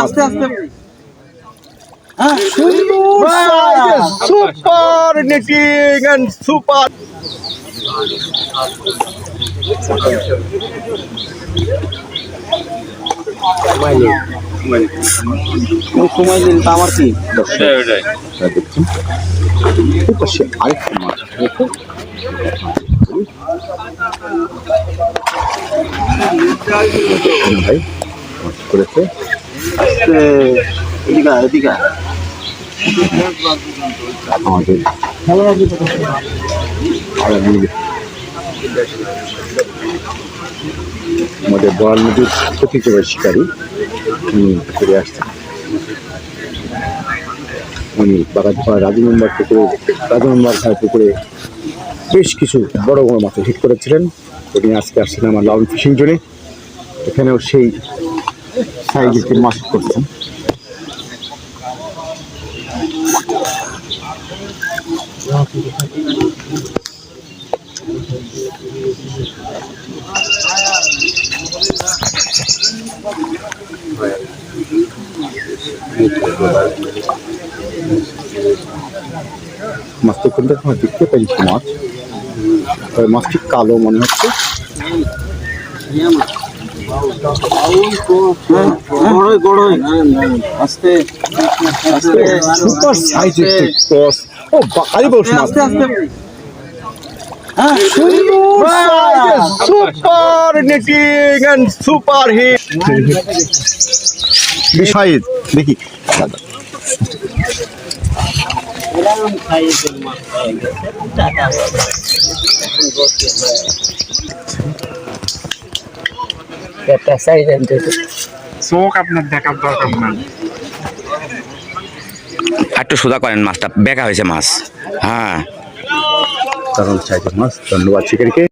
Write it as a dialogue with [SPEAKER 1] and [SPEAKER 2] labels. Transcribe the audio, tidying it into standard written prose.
[SPEAKER 1] আস্তে আস্তে
[SPEAKER 2] সুপার নেটিং এন্ড সুপার
[SPEAKER 1] সময় দিন তা আমার কি
[SPEAKER 2] আরেকটা মাছ ভাই করেছে
[SPEAKER 1] এদিকে এদিকে
[SPEAKER 2] আমাদের আমাদের বয়াল নদীর প্রতিযোগের শিকারী উনি ফিরে আসছেন। উনি রাজনম্বর খায় পুকুরে বেশ কিছু বড় বড় মাছ হিট করেছিলেন। উনি আজকে আসছেন আমার লাউন ফিশিং জোনে, এখানেও সেই সাইজের মাছ করছেন। মাছটা কোনটা দেখতে পেয়েছি মাছ, মাছটি কালো মনে হচ্ছে।
[SPEAKER 1] আস্তে
[SPEAKER 2] সুপার সাইজের ক্রস, ও বাকারি বস মাছ, সুপার নেটিং এন্ড সুপার হিট বিষয় দেখি
[SPEAKER 3] চোখ আপনার দেখার দরকার নাই।
[SPEAKER 4] একটু সোজা করেন, মাছটা বেঁকা হয়েছে মাছ। হ্যাঁ,
[SPEAKER 2] কারণ সাইজের মাছ। ধন্যবাদ শিকারীকে।